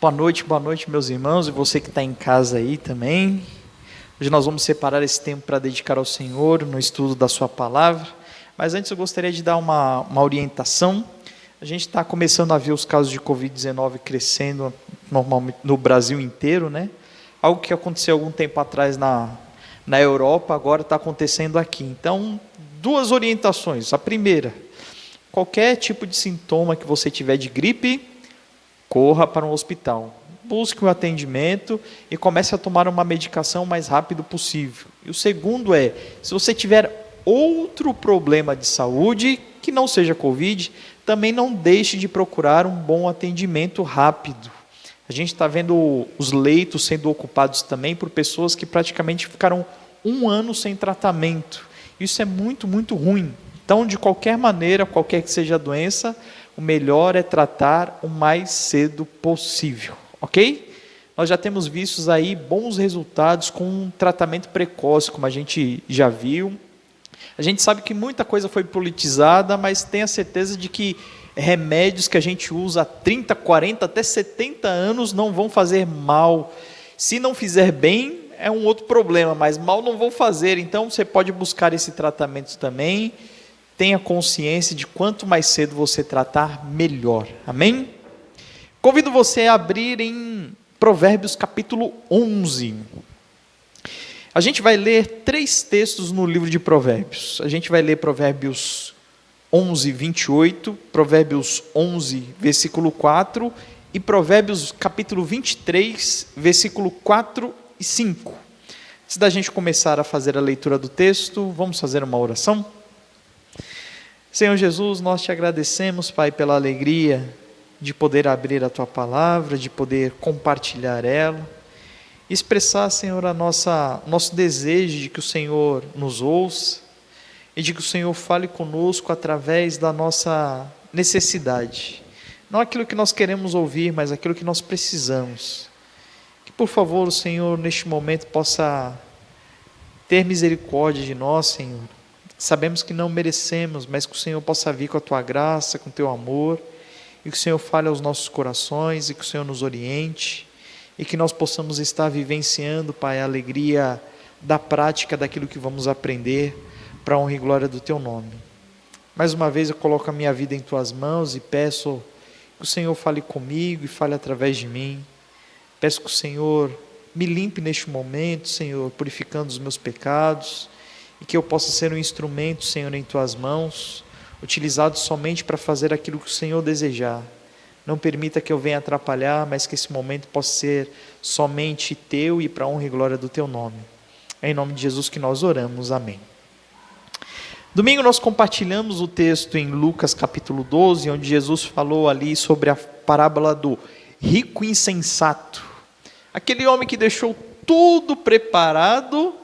Boa noite, meus irmãos, e você que está em casa aí também. Hoje nós vamos separar esse tempo para dedicar ao Senhor no estudo da sua palavra, mas antes eu gostaria de dar uma orientação. A gente está começando a ver os casos de Covid-19 crescendo normalmente no Brasil inteiro, né? Algo que aconteceu algum tempo atrás na Europa, agora está acontecendo aqui. Então, duas orientações. A primeira, qualquer tipo de sintoma que você tiver de gripe, corra para um hospital, busque um atendimento e comece a tomar uma medicação o mais rápido possível. E o segundo é, se você tiver outro problema de saúde, que não seja Covid, também não deixe de procurar um bom atendimento rápido. A gente está vendo os leitos sendo ocupados também por pessoas que praticamente ficaram 1 ano sem tratamento. Isso é muito, muito ruim. Então, de qualquer maneira, qualquer que seja a doença, o melhor é tratar o mais cedo possível, ok? Nós já temos visto aí bons resultados com um tratamento precoce, como a gente já viu. A gente sabe que muita coisa foi politizada, mas tenha certeza de que remédios que a gente usa há 30, 40, até 70 anos não vão fazer mal. Se não fizer bem, é um outro problema, mas mal não vão fazer. Então, você pode buscar esse tratamento também. Tenha consciência de quanto mais cedo você tratar, melhor. Amém? Convido você a abrir em Provérbios capítulo 11. A gente vai ler 3 textos no livro de Provérbios. A gente vai ler Provérbios 11, 28, Provérbios 11, versículo 4 e Provérbios capítulo 23, versículo 4 e 5. Antes da gente começar a fazer a leitura do texto, vamos fazer uma oração? Senhor Jesus, nós te agradecemos, Pai, pela alegria de poder abrir a Tua palavra, de poder compartilhar ela, expressar, Senhor, nosso desejo de que o Senhor nos ouça e de que o Senhor fale conosco através da nossa necessidade. Não aquilo que nós queremos ouvir, mas aquilo que nós precisamos. Que, por favor, o Senhor, neste momento, possa ter misericórdia de nós, Senhor. Sabemos que não merecemos, mas que o Senhor possa vir com a Tua graça, com o Teu amor, e que o Senhor fale aos nossos corações, e que o Senhor nos oriente, e que nós possamos estar vivenciando, Pai, a alegria da prática daquilo que vamos aprender, para a honra e glória do Teu nome. Mais uma vez eu coloco a minha vida em Tuas mãos e peço que o Senhor fale comigo e fale através de mim. Peço que o Senhor me limpe neste momento, Senhor, purificando os meus pecados, e que eu possa ser um instrumento, Senhor, em Tuas mãos, utilizado somente para fazer aquilo que o Senhor desejar. Não permita que eu venha atrapalhar, mas que esse momento possa ser somente Teu e para a honra e glória do Teu nome. É em nome de Jesus que nós oramos, amém. Domingo nós compartilhamos o texto em Lucas capítulo 12, onde Jesus falou ali sobre a parábola do rico insensato. Aquele homem que deixou tudo preparado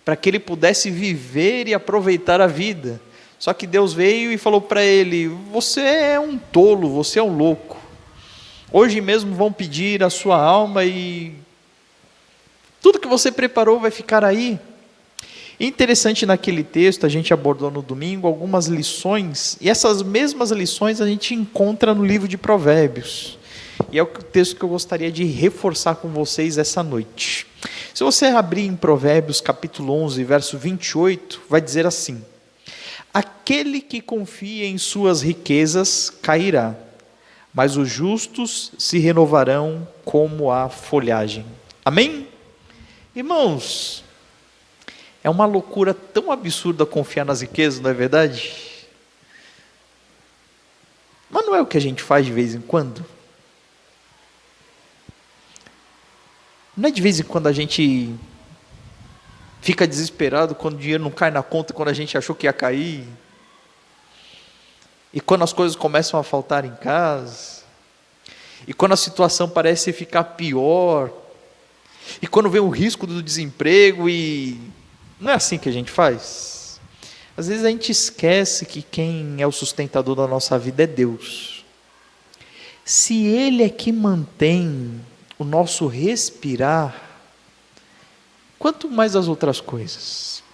para que ele pudesse viver e aproveitar a vida. Só que Deus veio e falou para ele: você é um tolo, você é um louco. Hoje mesmo vão pedir a sua alma e tudo que você preparou vai ficar aí. Interessante, naquele texto, a gente abordou no domingo algumas lições, e essas mesmas lições a gente encontra no livro de Provérbios. E é o texto que eu gostaria de reforçar com vocês essa noite. Se você abrir em Provérbios capítulo 11, verso 28, vai dizer assim: aquele que confia em suas riquezas cairá, mas os justos se renovarão como a folhagem. Amém? Irmãos, é uma loucura tão absurda confiar nas riquezas, não é verdade? Mas não é o que a gente faz de vez em quando? Não é de vez em quando a gente fica desesperado quando o dinheiro não cai na conta, quando a gente achou que ia cair? E quando as coisas começam a faltar em casa? E quando a situação parece ficar pior? E quando vem o risco do desemprego e... Não é assim que a gente faz? Às vezes a gente esquece que quem é o sustentador da nossa vida é Deus. Se Ele é que mantém o nosso respirar, quanto mais as outras coisas.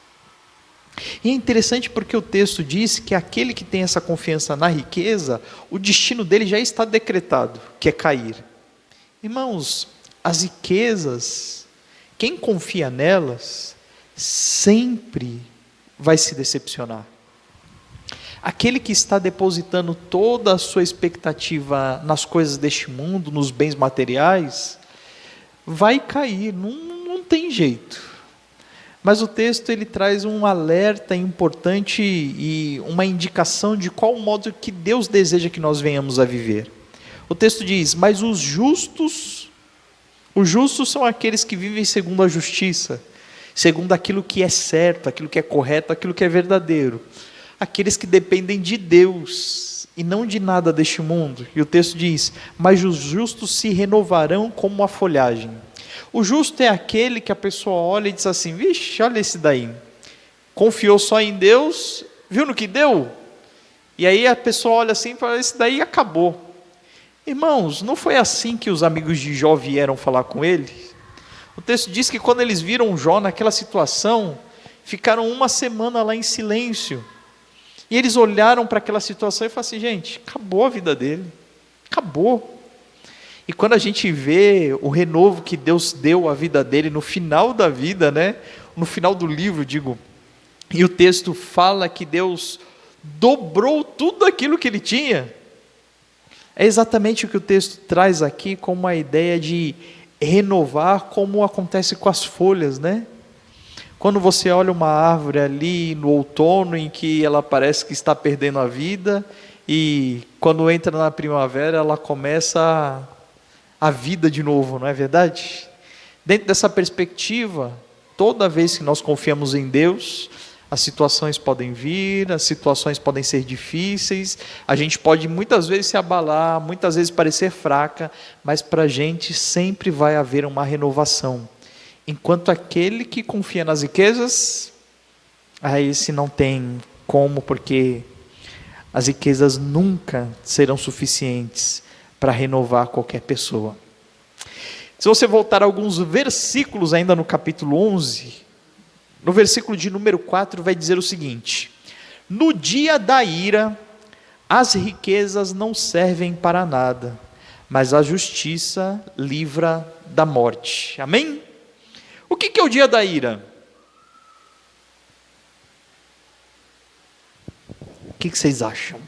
E é interessante porque o texto diz que aquele que tem essa confiança na riqueza, o destino dele já está decretado, que é cair. Irmãos, as riquezas, quem confia nelas, sempre vai se decepcionar. Aquele que está depositando toda a sua expectativa nas coisas deste mundo, nos bens materiais, vai cair, não tem jeito. Mas o texto ele traz um alerta importante e uma indicação de qual modo que Deus deseja que nós venhamos a viver. O texto diz: mas os justos são aqueles que vivem segundo a justiça, segundo aquilo que é certo, aquilo que é correto, aquilo que é verdadeiro. Aqueles que dependem de Deus e não de nada deste mundo. E o texto diz: mas os justos se renovarão como a folhagem. O justo é aquele que a pessoa olha e diz assim: vixe, olha esse daí, confiou só em Deus, viu no que deu? E aí a pessoa olha assim e fala: esse daí acabou. Irmãos, não foi assim que os amigos de Jó vieram falar com ele? O texto diz que quando eles viram Jó naquela situação, ficaram uma semana lá em silêncio. E eles olharam para aquela situação e falaram assim: gente, acabou a vida dele, acabou. E quando a gente vê o renovo que Deus deu à vida dele no final da vida, né? No final do livro, digo, e o texto fala que Deus dobrou tudo aquilo que ele tinha. É exatamente o que o texto traz aqui, como a ideia de renovar, como acontece com as folhas, né? Quando você olha uma árvore ali no outono, em que ela parece que está perdendo a vida, e quando entra na primavera, ela começa a vida de novo, não é verdade? Dentro dessa perspectiva, toda vez que nós confiamos em Deus, as situações podem vir, as situações podem ser difíceis, a gente pode muitas vezes se abalar, muitas vezes parecer fraca, mas para a gente sempre vai haver uma renovação. Enquanto aquele que confia nas riquezas, esse não tem como, porque as riquezas nunca serão suficientes para renovar qualquer pessoa. Se você voltar alguns versículos ainda no capítulo 11, no versículo de número 4 vai dizer o seguinte: no dia da ira, as riquezas não servem para nada, mas a justiça livra da morte. Amém? O que é o dia da ira? O que vocês acham?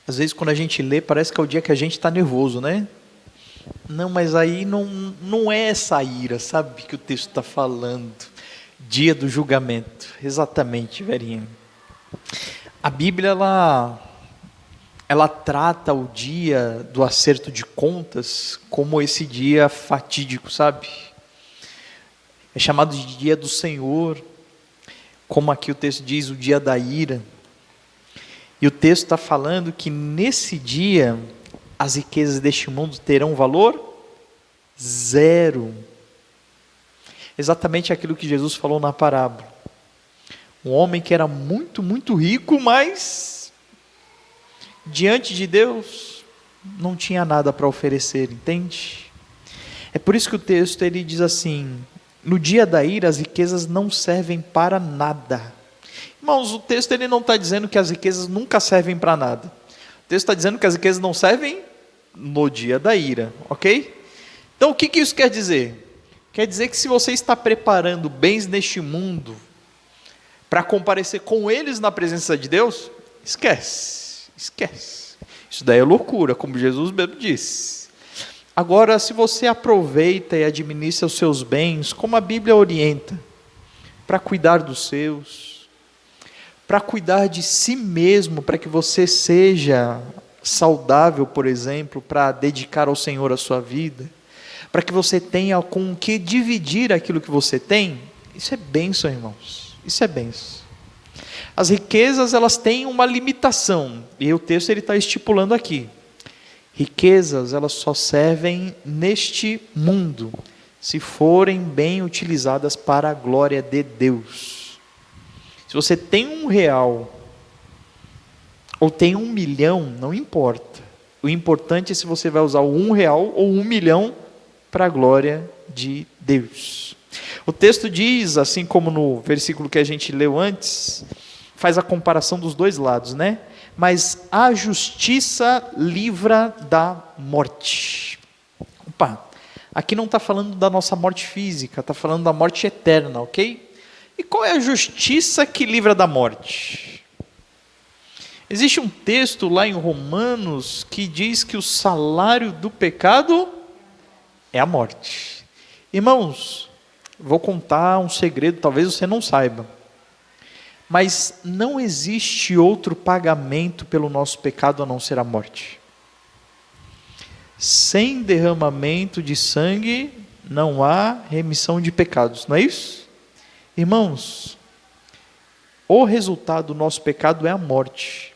Às vezes quando a gente lê, parece que é o dia que a gente está nervoso, né? Não, mas aí não é essa ira, sabe, que o texto está falando. Dia do julgamento, exatamente, Verinha. A Bíblia, ela trata o dia do acerto de contas como esse dia fatídico, sabe? É chamado de dia do Senhor, como aqui o texto diz, o dia da ira. E o texto está falando que nesse dia, as riquezas deste mundo terão valor zero. Exatamente aquilo que Jesus falou na parábola. Um homem que era muito, muito rico, mas diante de Deus não tinha nada para oferecer, entende? É por isso que o texto ele diz assim: no dia da ira as riquezas não servem para nada. Irmãos, o texto ele não está dizendo que as riquezas nunca servem para nada. O texto está dizendo que as riquezas não servem no dia da ira, ok? Então o que isso quer dizer? Quer dizer que se você está preparando bens neste mundo para comparecer com eles na presença de Deus, esquece. Isso daí é loucura, como Jesus mesmo disse. Agora, se você aproveita e administra os seus bens, como a Bíblia orienta, para cuidar dos seus, para cuidar de si mesmo, para que você seja saudável, por exemplo, para dedicar ao Senhor a sua vida, para que você tenha com o que dividir aquilo que você tem, isso é bênção, irmãos, isso é bênção. As riquezas, elas têm uma limitação, e o texto ele está estipulando aqui: riquezas, elas só servem neste mundo, se forem bem utilizadas para a glória de Deus. Se você tem R$1, ou tem 1 milhão, não importa. O importante é se você vai usar o R$1 ou 1 milhão para a glória de Deus. O texto diz, assim como no versículo que a gente leu antes, faz a comparação dos dois lados, né? Mas a justiça livra da morte. Opa, aqui não está falando da nossa morte física, está falando da morte eterna, ok? E qual é a justiça que livra da morte? Existe um texto lá em Romanos que diz que o salário do pecado é a morte. Irmãos, vou contar um segredo, talvez você não saiba. Mas não existe outro pagamento pelo nosso pecado a não ser a morte. Sem derramamento de sangue não há remissão de pecados, não é isso? Irmãos, o resultado do nosso pecado é a morte.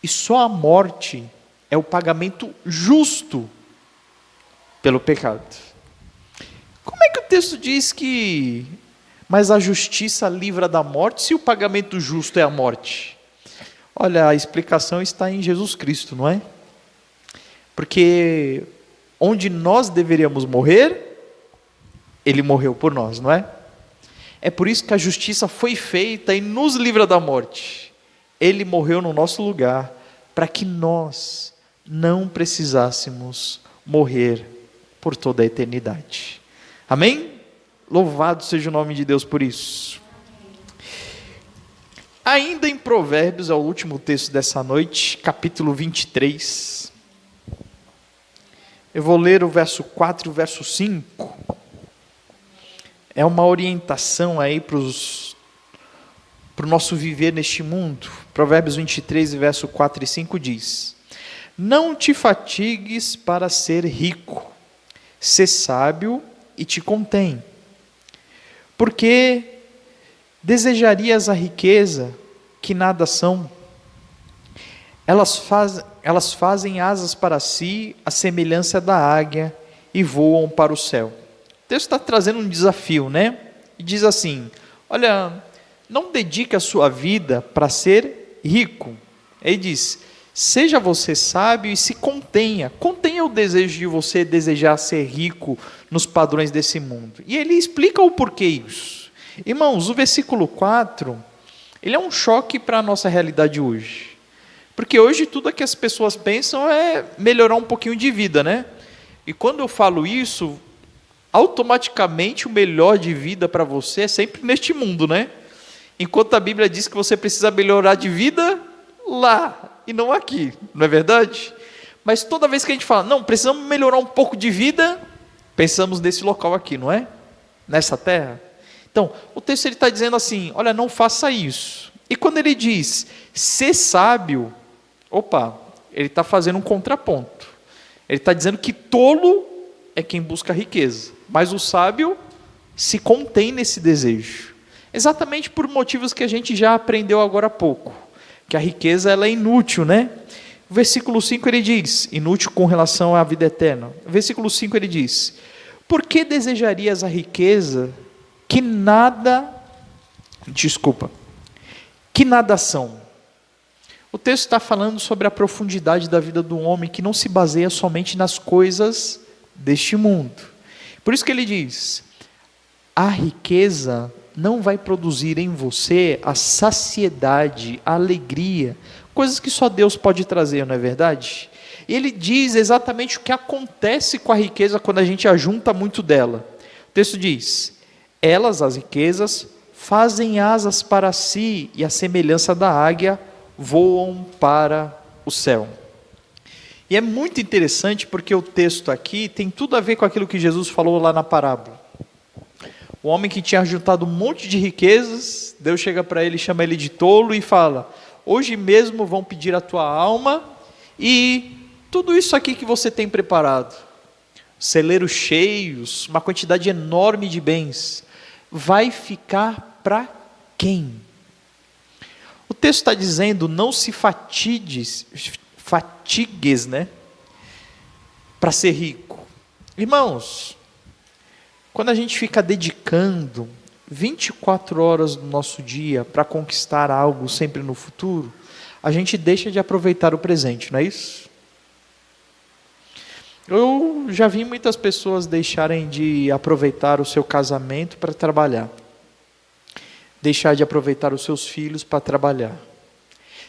E só a morte é o pagamento justo pelo pecado. Como é que o texto diz que mas a justiça livra da morte, se o pagamento justo é a morte? Olha, a explicação está em Jesus Cristo, não é? Porque onde nós deveríamos morrer, Ele morreu por nós, não é? É por isso que a justiça foi feita e nos livra da morte. Ele morreu no nosso lugar, para que nós não precisássemos morrer por toda a eternidade. Amém? Louvado seja o nome de Deus por isso. Ainda em Provérbios, é o último texto dessa noite, capítulo 23. Eu vou ler o verso 4 e o verso 5. É uma orientação aí para o nosso viver neste mundo. Provérbios 23, verso 4 e 5 diz: Não te fatigues para ser rico, sê sábio e te contém. Porque desejarias a riqueza que nada são. Elas fazem asas para si, a semelhança da águia, e voam para o céu. O texto está trazendo um desafio, né? E diz assim: olha, não dedique a sua vida para ser rico. Ele diz: seja você sábio e se contenha. Contenha o desejo de você desejar ser rico nos padrões desse mundo. E ele explica o porquê isso. Irmãos, o versículo 4, ele é um choque para a nossa realidade hoje. Porque hoje tudo que as pessoas pensam é melhorar um pouquinho de vida, né? E quando eu falo isso, automaticamente o melhor de vida para você é sempre neste mundo, né? Enquanto a Bíblia diz que você precisa melhorar de vida lá e não aqui, não é verdade? Mas toda vez que a gente fala, não, precisamos melhorar um pouco de vida, pensamos nesse local aqui, não é? Nessa terra. Então, o texto está dizendo assim, olha, não faça isso. E quando ele diz, ser sábio, opa, ele está fazendo um contraponto. Ele está dizendo que tolo é quem busca riqueza, mas o sábio se contém nesse desejo. Exatamente por motivos que a gente já aprendeu agora há pouco. Que a riqueza ela é inútil, né? O versículo 5 ele diz, inútil com relação à vida eterna. O versículo 5 ele diz, por que desejarias a riqueza que nada são? O texto está falando sobre a profundidade da vida do homem, que não se baseia somente nas coisas deste mundo. Por isso que ele diz, a riqueza não vai produzir em você a saciedade, a alegria, coisas que só Deus pode trazer, não é verdade? Ele diz exatamente o que acontece com a riqueza quando a gente ajunta muito dela. O texto diz, elas, as riquezas, fazem asas para si e a semelhança da águia voam para o céu. E é muito interessante porque o texto aqui tem tudo a ver com aquilo que Jesus falou lá na parábola. O homem que tinha juntado um monte de riquezas, Deus chega para ele, chama ele de tolo e fala, hoje mesmo vão pedir a tua alma e tudo isso aqui que você tem preparado, celeiros cheios, uma quantidade enorme de bens, vai ficar para quem? O texto está dizendo, não se fatigues, né? Para ser rico. Irmãos, quando a gente fica dedicando 24 horas do nosso dia para conquistar algo sempre no futuro, a gente deixa de aproveitar o presente, não é isso? Eu já vi muitas pessoas deixarem de aproveitar o seu casamento para trabalhar. deixar de aproveitar os seus filhos para trabalhar.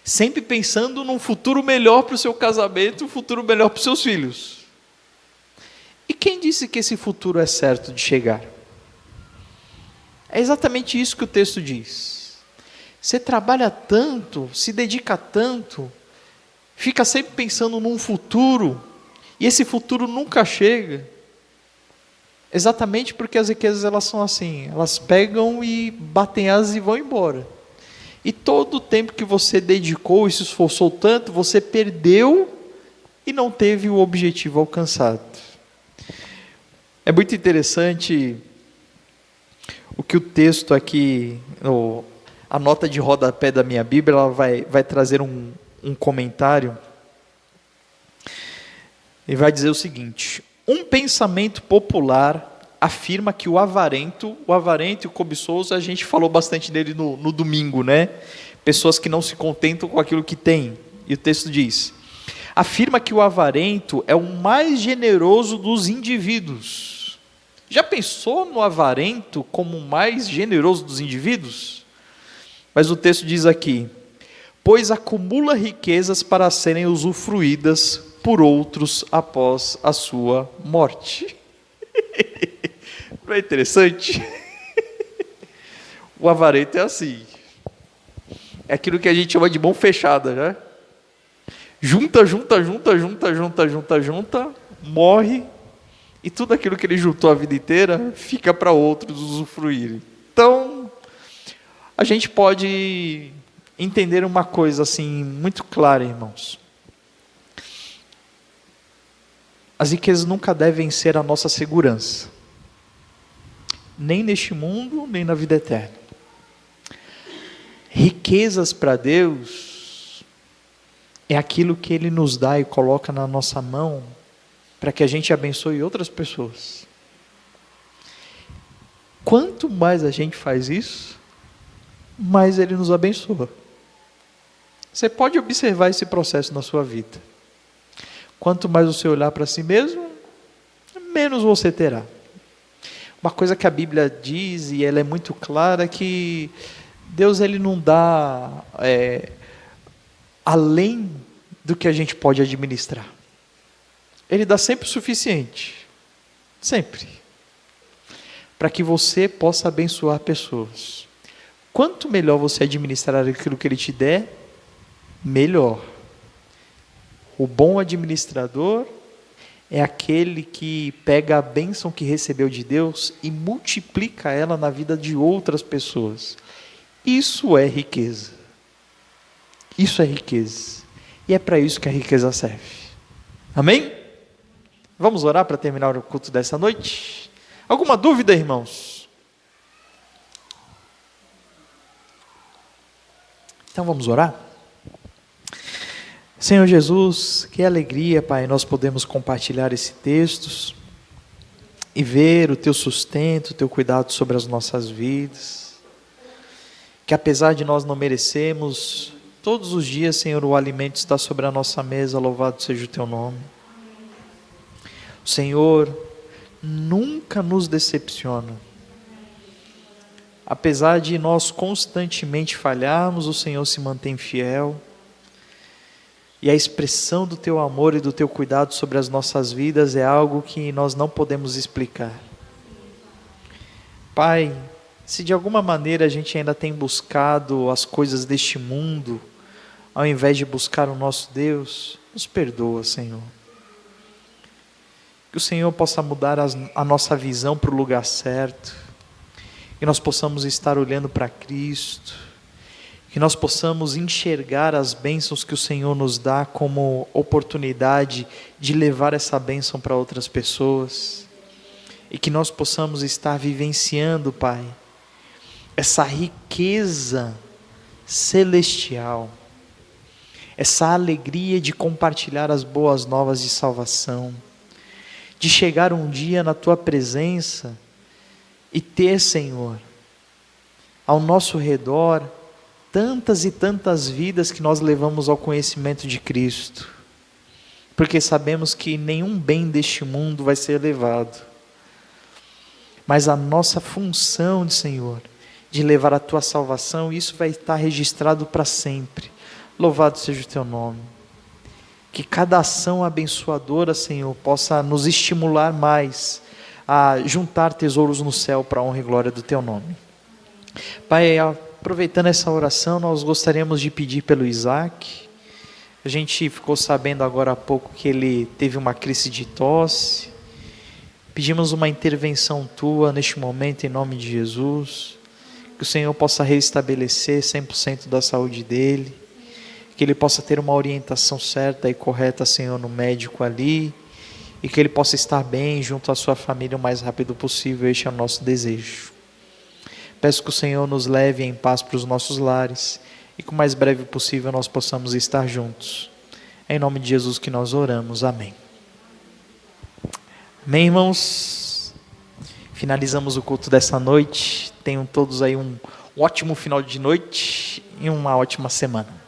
Sempre pensando num futuro melhor para o seu casamento, um futuro melhor para os seus filhos. E quem disse que esse futuro é certo de chegar? É exatamente isso que o texto diz. Você trabalha tanto, se dedica tanto, fica sempre pensando num futuro, e esse futuro nunca chega. Exatamente porque as riquezas elas são assim, elas pegam e batem asas e vão embora. E todo o tempo que você dedicou e se esforçou tanto, você perdeu e não teve o objetivo alcançado. É muito interessante o que o texto aqui, a nota de rodapé da minha Bíblia, ela vai trazer um comentário e vai dizer o seguinte: um pensamento popular afirma que o avarento e o cobiçoso, a gente falou bastante dele no domingo, né? Pessoas que não se contentam com aquilo que têm. E o texto diz: afirma que o avarento é o mais generoso dos indivíduos. Já pensou no avarento como o mais generoso dos indivíduos? Mas o texto diz aqui: pois acumula riquezas para serem usufruídas por outros após a sua morte. Não é interessante? O avarento é assim. É aquilo que a gente chama de mão fechada, né? Junta, morre, e tudo aquilo que ele juntou a vida inteira fica para outros usufruírem. Então, a gente pode entender uma coisa assim muito clara, irmãos. As riquezas nunca devem ser a nossa segurança, nem neste mundo, nem na vida eterna. Riquezas para Deus é aquilo que Ele nos dá e coloca na nossa mão para que a gente abençoe outras pessoas. Quanto mais a gente faz isso, mais Ele nos abençoa. Você pode observar esse processo na sua vida. Quanto mais você olhar para si mesmo, menos você terá. Uma coisa que a Bíblia diz, e ela é muito clara, que Deus ele não dá além do que a gente pode administrar. Ele dá sempre o suficiente. Sempre. Para que você possa abençoar pessoas. Quanto melhor você administrar aquilo que Ele te der, melhor. O bom administrador é aquele que pega a bênção que recebeu de Deus e multiplica ela na vida de outras pessoas. Isso é riqueza. Isso é riqueza. E é para isso que a riqueza serve. Amém? Vamos orar para terminar o culto dessa noite? Alguma dúvida, irmãos? Então vamos orar? Senhor Jesus, que alegria, Pai, nós podemos compartilhar esse texto e ver o Teu sustento, o Teu cuidado sobre as nossas vidas. Que apesar de nós não merecermos, todos os dias, Senhor, o alimento está sobre a nossa mesa, louvado seja o Teu nome. O Senhor nunca nos decepciona. Apesar de nós constantemente falharmos, o Senhor se mantém fiel. E a expressão do Teu amor e do Teu cuidado sobre as nossas vidas é algo que nós não podemos explicar. Pai, se de alguma maneira a gente ainda tem buscado as coisas deste mundo, ao invés de buscar o nosso Deus, nos perdoa, Senhor. Que o Senhor possa mudar a nossa visão para o lugar certo, que nós possamos estar olhando para Cristo, que nós possamos enxergar as bênçãos que o Senhor nos dá como oportunidade de levar essa bênção para outras pessoas, e que nós possamos estar vivenciando, Pai, essa riqueza celestial, essa alegria de compartilhar as boas novas de salvação, de chegar um dia na Tua presença e ter, Senhor, ao nosso redor, tantas e tantas vidas que nós levamos ao conhecimento de Cristo, porque sabemos que nenhum bem deste mundo vai ser levado, mas a nossa função, Senhor, de levar a tua salvação, e isso vai estar registrado para sempre. Louvado seja o teu nome. Que cada ação abençoadora, Senhor, possa nos estimular mais a juntar tesouros no céu para a honra e glória do teu nome. Pai, aproveitando essa oração, nós gostaríamos de pedir pelo Isaac. A gente ficou sabendo agora há pouco que ele teve uma crise de tosse. Pedimos uma intervenção tua neste momento em nome de Jesus. Que o Senhor possa restabelecer 100% da saúde dele. Que ele possa ter uma orientação certa e correta, Senhor, no médico ali. E que ele possa estar bem junto à sua família o mais rápido possível. Este é o nosso desejo. Peço que o Senhor nos leve em paz para os nossos lares. E que o mais breve possível nós possamos estar juntos. É em nome de Jesus que nós oramos. Amém. Amém, irmãos? Finalizamos o culto dessa noite. Tenham todos aí um ótimo final de noite e uma ótima semana.